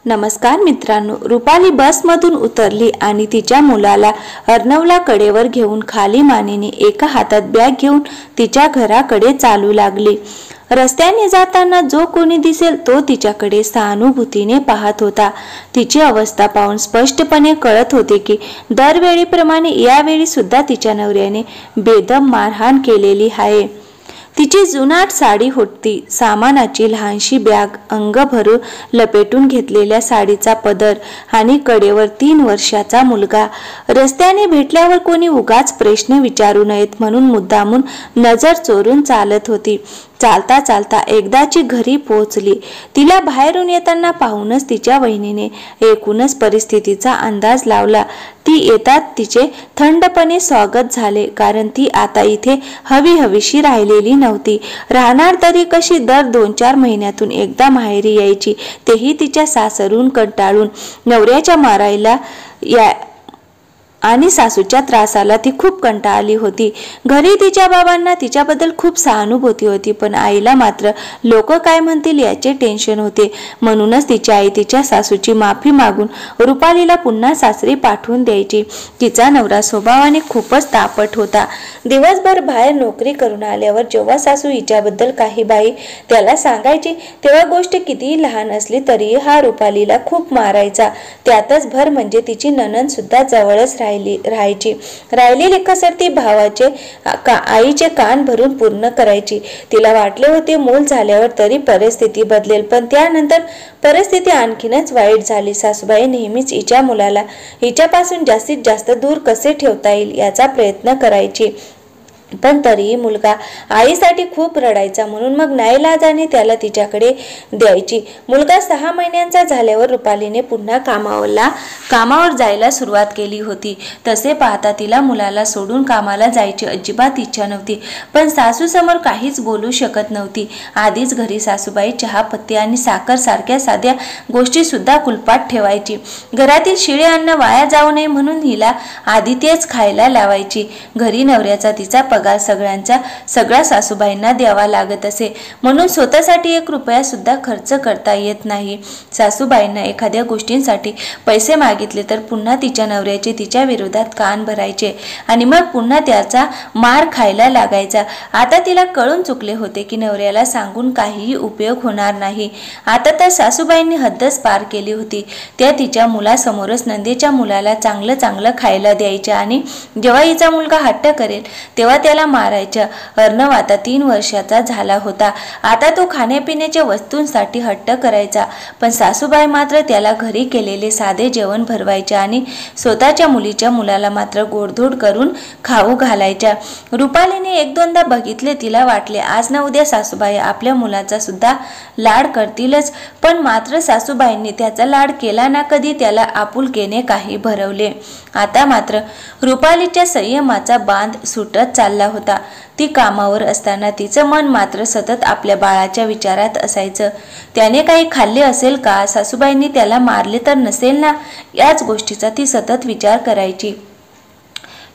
नमस्कार मित्रांनो, रुपाली बसमधून उतरली आणि तिच्या मुलाला अर्णवला कडेवर घेऊन खाली मानेने एका हातात बॅग घेऊन तिच्या घराकडे चालू लागली। रस्त्याने जाताना जो कोणी दिसेल तो तिच्याकडे सहानुभूतीने पाहत होता। तिची अवस्था पाहून स्पष्टपणे कळत होते की दरवेळीप्रमाणे यावेळी सुद्धा तिच्या नवऱ्याने बेदम मारहाण केलेली आहे। तिची जुनाट साडी होती, सामानाची लहानशी बॅग, अंग भरून लपेटून घेतलेल्या साडीचा पदर आणि कडेवर 3 वर्षाचा मुलगा। रस्त्याने भेटल्यावर कोणी उगाच प्रश्न विचारू नयेत म्हणून मुद्दामून नजर चोरून चालत होती। चालता चालता एकदाची घरी पोहोचली। तिला बाहेरून येताना पाहूनच तिच्या वहिनीने एकूणच परिस्थितीचा अंदाज लावला। ती येतात तिचे थंडपणे स्वागत झाले, कारण ती आता इथे हवीहवीशी राहिलेली नव्हती। राहणार तरी कशी? दर 2-4 महिन्यातून एकदा माहेरी यायची, तेही तिच्या सासरून कंटाळून। नवऱ्याच्या मारायला आणि सासूच्या त्रासाला ती खूप कंटाळली होती। घरी तिच्या बाबांना तिच्याबद्दल खूप सहानुभूती होती, पण आईला मात्र लोक काय म्हणतील याचे टेन्शन होते। म्हणूनच तिची आई तिच्या सासूची माफी मागून रुपालीला पुन्हा सासरी पाठवून द्यायची। तिचा नवरा स्वभावाने खूपच तापट होता। दिवसभर बाहेर नोकरी करून आल्यावर जेव्हा सासू हिच्याबद्दल काही बाई त्याला सांगायची, तेव्हा गोष्ट कितीही लहान असली तरीही हा रुपालीला खूप मारायचा। त्यातच भर म्हणजे तिची नणंद सुद्धा जवळच राहायची। राहिलेली कसर ती भावाचे आईचे कान भरून पूर्ण करायची। तिला वाटले होते मूल झाल्यावर तरी परिस्थिती बदलेल, पण त्यानंतर परिस्थिती आणखीनच वाईट झाली। सासूबाई नेहमीच हिच्या मुलाला हिच्यापासून जास्तीत जास्त दूर कसे ठेवता येईल याचा प्रयत्न करायची, पण तरीही मुलगा आईसाठी खूप रडायचा, म्हणून मग नाईलाजाने त्याला तिच्याकडे द्यायची। मुलगा 6 महिन्यांचा झाल्यावर रुपालीने पुन्हा कामावर जायला सुरुवात केली होती। तसे पाहता तिला मुलाला सोडून कामाला जायची अजिबात इच्छा नव्हती, पण सासू समोर काहीच बोलू शकत नव्हती। आधीच घरी सासूबाई चहा, पत्ती आणि साखर सारख्या साध्या गोष्टी सुद्धा कुलपात ठेवायची। घरातील शिळे अन्न वाया जाऊ नये म्हणून हिला आधी तेच खायला लावायची। घरी नवऱ्याचा तिचा पगार सगळा सासूबाईंना द्यावा लागत असे, म्हणून स्वतःसाठी 1 रुपया सुद्धा खर्च करता येत नाही। सासूबाईंना एखाद्या गोष्टींसाठी पैसे मागितले तर पुन्हा तिच्या नवऱ्याचे तिच्या विरोधात कान भरायचे आणि मग पुन्हा त्याचा मार खायला लागायचा। आता तिला कळून चुकले होते की नवऱ्याला सांगून काहीही उपयोग होणार नाही। आता तर सासूबाईंनी हद्दच पार केली होती। त्या तिच्या मुलासमोरच नंदेच्या मुलाला चांगलं खायला द्यायच्या आणि जेव्हा हिचा मुलगा हट्ट करेल तेव्हा त्याला मारायच्या। अर्णव आता 3 वर्षाचा झाला होता। आता तो खाण्यापिण्याच्या वस्तूंसाठी हट्ट करायचा, पण सासूबाई मात्र त्याला घरी केलेले साधे जेवण भरवायच्या आणि स्वतःच्या मुलीच्या मुलाला मात्र गोडधोड करून खाऊ घालायच्या। रुपालीने 1-2दा बघितले। तिला वाटले आज ना उद्या सासूबाई आपल्या मुलाचा सुद्धा लाड करतीलच, पण मात्र सासूबाईंनी त्याचा लाड केला ना कधी त्याला आपुलकीने काही भरवले। आता मात्र रुपालीच्या संयमाचा बांध सुटत चालला होता। ती कामावर असताना तिचं मन मात्र सतत आपल्या बाळाच्या विचारात असायचं। त्याने काही खाल्ले असेल का? सासूबाईंनी त्याला मारले तर नसेल ना? याच गोष्टीचा ती सतत विचार करायची।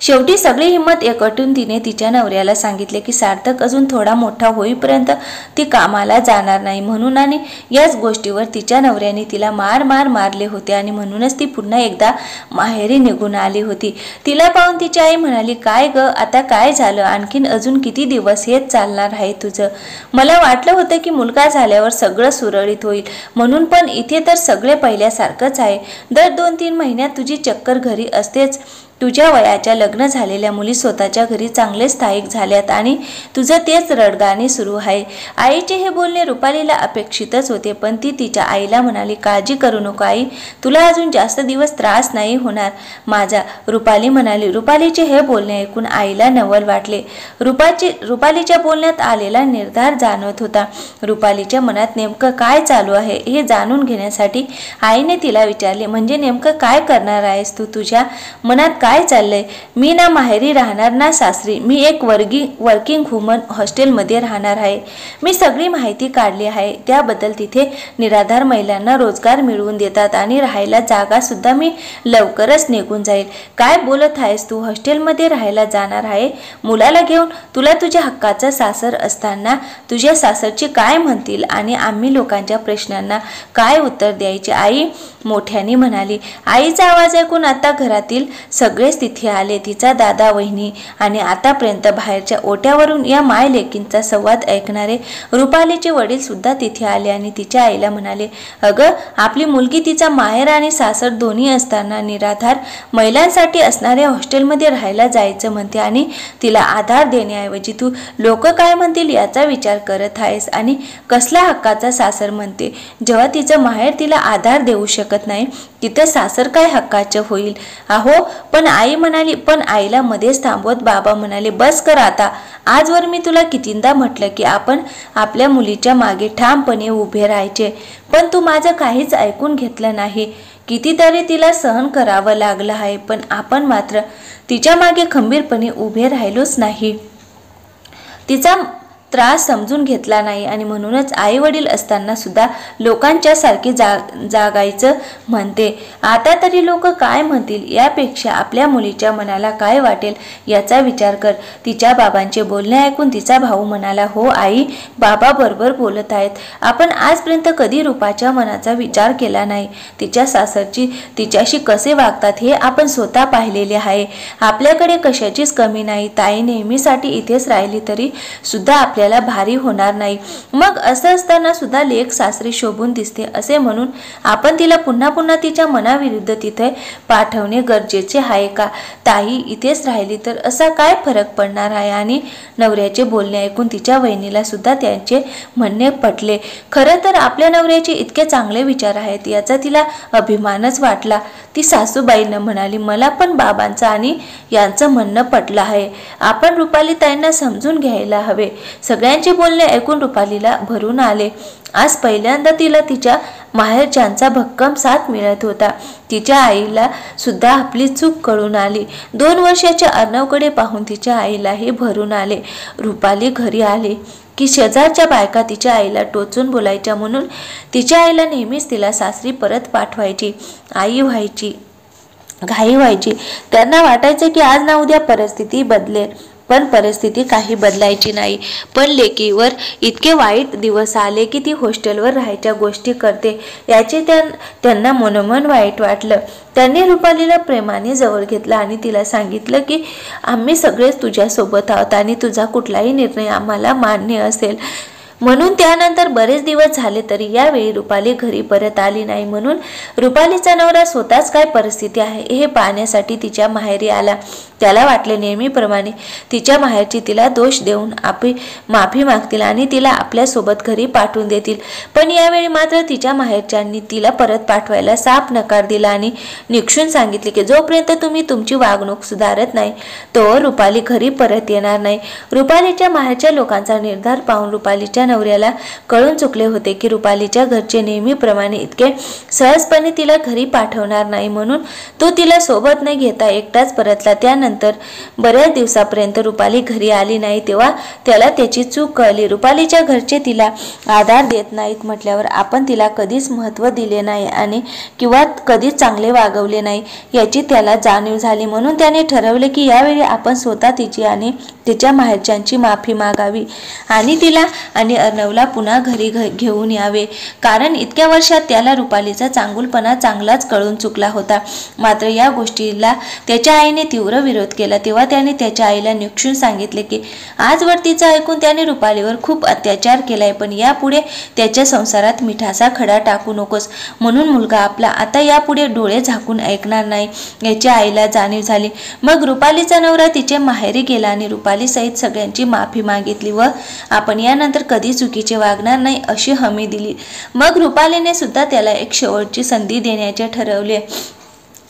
शेवटी सगळी हिंमत एकवटून तिने तिच्या नवऱ्याला सांगितले की सार्थक अजून थोडा मोठा होईपर्यंत ती कामाला जाणार नाही म्हणून, आणि याच गोष्टीवर तिच्या नवऱ्याने तिला मारले होते आणि म्हणूनच ती पुन्हा एकदा माहेरी निघून आली होती। तिला पाहून तिची आई म्हणाली, काय ग, आता काय झालं? आणखीन अजून किती दिवस हेच चालणार आहे तुझं? मला वाटलं होतं की मुलगा झाल्यावर सगळं सुरळीत होईल म्हणून, पण इथे तर सगळे पहिल्यासारखंच आहे। दर 2-3 महिन्यात तुझी चक्कर घरी असतेच। तुझ्या वयाच्या लग्न झालेल्या मुली स्वतःच्या घरी चांगले स्थायिक झाल्यात आणि तुझं तेच रडगाणे सुरू आहे। आईचे हे बोलणे रुपालीला अपेक्षितच होते, पण ती तिच्या आईला म्हणाली, काळजी करू नको आई, तुला अजून जास्त दिवस त्रास नाही होणार माझा। रुपाली म्हणाली। रुपालीचे हे बोलणे ऐकून आईला नवल वाटले। रुपालीच्या बोलण्यात आलेला निर्धार जाणवत होता। रुपालीच्या मनात नेमकं काय चालू आहे हे जाणून घेण्यासाठी आईने तिला विचारले, म्हणजे नेमकं काय करणार आहेस तू? तुझ्या मनात काय काय चाललंय? मी ना माहेरी राहणार ना सासरी. मी एक वर्किंग वुमन हॉस्टेलमध्ये राहणार आहे. मी सगळी माहिती काढली आहे. त्याबद्दल तिथे निराधार महिलांना रोजगार मिळवून देतात आणि राहायला जागा सुद्धा मी लवकरच निघून जाईल. काय बोलत आहेस तू? हॉस्टेलमध्ये राहायला जाणार आहे मुलाला घेऊन? तुला तुझ्या हक्काचं सासर असताना तुझ्या सासरची काय म्हणतील आणि आम्ही लोकांच्या प्रश्नांना काय उत्तर द्यायचे? आई मोठ्याने म्हणाली. आईचा आवाज ऐकून आता घरातील सगळेच तिथे आले. तिचा दादा, वहिनी आणि आतापर्यंत बाहेरच्या ओट्यावरून या माय लेकींचा संवाद ऐकणारे रुपालीचे वडील सुद्धा तिथे आले आणि तिच्या आईला म्हणाले, अगं आपली मुलगी तिचा माहेर आणि सासर दोन्ही असताना निराधार महिलांसाठी असणाऱ्या हॉस्टेलमध्ये राहायला जायचं म्हणते आणि तिला आधार देण्याऐवजी तू लोक काय म्हणतील याचा विचार करत आहेस आणि कसला हक्काचा सासर म्हणते. जेव्हा तिचं माहेर तिला आधार देऊ शकत नाही तिथं सासर काय हक्काचं होईल? अहो पण आई म्हणाली. पण आईला मध्येच थांबवत बाबा म्हणाले, बस कर आता. आजवर मी तुला कितींदा म्हटलं की आपण आपल्या मुलीच्या मागे ठामपणे उभे राहायचे, पण तू माझं काहीच ऐकून घेतलं नाही. कितीतरी तिला सहन करावं लागलं आहे, पण आपण मात्र तिच्या मागे खंबीरपणे उभे राहिलोच नाही. तिचा त्रास समजून घेतला नाही आणि म्हणूनच आई वडील असताना सुद्धा लोकांच्या सारखी जागायचं म्हणते. आता तरी लोक काय म्हणतील यापेक्षा आपल्या मुलीच्या मनाला काय वाटेल याचा विचार कर. तिच्या बाबांचे बोलणे ऐकून तिचा भाऊ म्हणाला, हो आई, बाबा बरोबर बोलत आहेत. आपण आजपर्यंत कधी रूपाच्या मनाचा विचार केला नाही. तिच्या सासरची तिच्याशी कसे वागतात हे आपण स्वतः पाहिलेले आहे. आपल्याकडे कशाचीच कमी नाही. ताई नेहमीसाठी इथेच राहिली तरी सुद्धा आपल्या भारी होणार नाही. मग असं असताना सुद्धा लेक सासरी शोभून दिसते असे म्हणून आपण तिला पुन्हा पुन्हा तिच्या मनाविरुद्ध तिथे पाठवणे गरजेचे आहे का? ताई इथेच राहिली तर असा काय फरक पडणार आहे? आणि नवऱ्याचे बोलणे ऐकून तिच्या वहिनीला सुद्धा त्यांचे म्हणणे पटले. खरं तर आपल्या नवऱ्याचे इतके चांगले विचार आहेत याचा तिला अभिमानच वाटला. ती सासूबाईंना म्हणाली, मला पण बाबांचं आणि यांचं म्हणणं पटलं आहे. आपण रुपाली ताईंना समजून घ्यायला हवे. सगळ्यांचे बोलणे ऐकून रुपालीला भरून आले. आज पहिल्यांदा तिला तिच्या माहेरच्यांचा भक्कम साथ मिळत होता. तिच्या आईला सुद्धा आपली चूक कळून आली. 2 वर्षाच्या अर्णवकडे पाहून तिच्या आईलाही भरून आले. रुपाली घरी आली की शेजारच्या बायका तिच्या आईला टोचून बोलायच्या म्हणून तिच्या आईला नेहमीच तिला सासरी परत पाठवायची. घाई व्हायची. त्यांना वाटायचं की आज ना उद्या परिस्थिती बदलेल, पण परिस्थिती काही बदलायची नाही. पण लेकीवर इतके वाईट दिवस आले की ती हॉस्टेलवर राहायच्या गोष्टी करते याचे त्यांना मनोमन वाईट वाटलं. त्यांनी रुपालीला प्रेमाने जवळ घेतलं आणि तिला सांगितलं की आम्ही सगळेच तुझ्यासोबत आहोत आणि तुझा कुठलाही निर्णय आम्हाला मान्य असेल. म्हणून त्यानंतर बरेच दिवस झाले तरी यावेळी रुपाली घरी परत आली नाही. म्हणून रुपालीचा नवरा स्वतःच काय परिस्थिती आहे हे पाहण्यासाठी तिच्या माहेरी आला. त्याला वाटले नेहमीप्रमाणे तिच्या माहेरची तिला दोष देऊन माफी मागतील आणि तिला आपल्यासोबत घरी पाठवून देतील. पण यावेळी मात्र तिच्या माहेरच्यांनी तिला परत पाठवायला साफ नकार दिला आणि निक्षून सांगितले की जोपर्यंत तुम्ही तुमची वागणूक सुधारत नाही तोवर रुपाली घरी परत येणार नाही. रुपालीच्या माहेरच्या लोकांचा निर्धार पाहून रुपालीच्या नवऱ्याला कळून चुकले होते की रुपालीच्या घरचे नेहमीप्रमाणे इतके सहजपणे तिला घरी पाठवणार नाही. म्हणून तो तिला सोबत न घेता एकटाच परतला. त्यानंतर बऱ्याच दिवसापर्यंत रुपाली घरी आली नाही. तेव्हा त्याला त्याची चूक कळली. रुपालीच्या घरचे तिला आधार देत नाहीत म्हटल्यावर आपण तिला कधीच महत्त्व दिले नाही आणि किंवा कधीच चांगले वागवले नाही याची त्याला जाणीव झाली. म्हणून त्याने ठरवले की यावेळी आपण स्वतः तिची आणि तिच्या माहेरच्यांची माफी मागावी आणि तिला आणि अर्णवला पुन्हा घरी घेऊन यावे. कारण इतक्या वर्षात त्याला रुपालीचा चांगुलपणा चांगलाच कळून चुकला होता. मात्र या गोष्टीला त्याच्या आईने तीव्र विरोध केला. तेव्हा त्याने त्याच्या आईला निक्षून सांगितले की आजवर तिचं ऐकून त्याने रुपालीवर खूप अत्याचार केलाय, पण यापुढे त्याच्या संसारात मिठाचा खडा टाकू नकोस. म्हणून मुलगा आपला आता यापुढे डोळे झाकून ऐकणार नाही याची आईला जाणीव झाली. मग रुपालीचा नवरा तिचे माहेरी गेला आणि रुपाली सहित सगळ्यांची माफी मागितली व आपण यानंतर कधी चुकीचे वागणार नाही अशी हमी दिली. मग रुपालीने सुद्धा त्याला एक शेवटची संधी देण्याचे ठरवले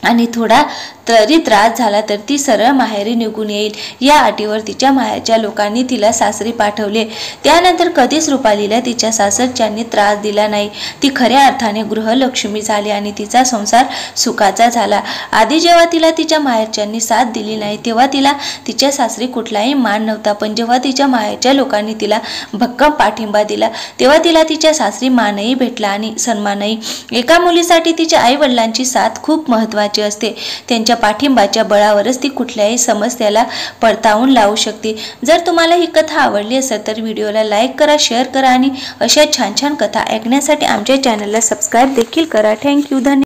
आणि थोडा तरी त्रास झाला तर ती सरळ माहेरी निघून येईल या अटीवर तिच्या माहेरच्या लोकांनी तिला सासरी पाठवले। त्यानंतर कधीच रुपालीला तिच्या सासरच्यांनी त्रास दिला नाही। ती खऱ्या अर्थाने गृहलक्ष्मी झाली आणि तिचा संसार सुखाचा झाला। आधी जेव्हा तिला तिच्या माहेरच्यांनी साथ दिली नाही तेव्हा तिला तिच्या सासरी कुठलाही मान नव्हता, पण जेव्हा तिच्या माहेरच्या लोकांनी तिला भक्कम पाठिंबा दिला तेव्हा तिला तिच्या सासरी मानही भेटला आणि सन्मानही। एका मुलीसाठी तिच्या आई वडिलांची साथ खूप महत्त्वाची असते। त्यांच्या पाठिंबाच्या बळावरच ती कुठल्याही समस्येला पडताळून लावू शकते। जर तुम्हाला ही कथा आवडली असेल तर व्हिडिओला लाईक करा, शेअर करा आणि अशा छान छान कथा ऐकण्यासाठी आमच्या चॅनलला सबस्क्राईब देखील करा। थँक्यू, धन्यवाद।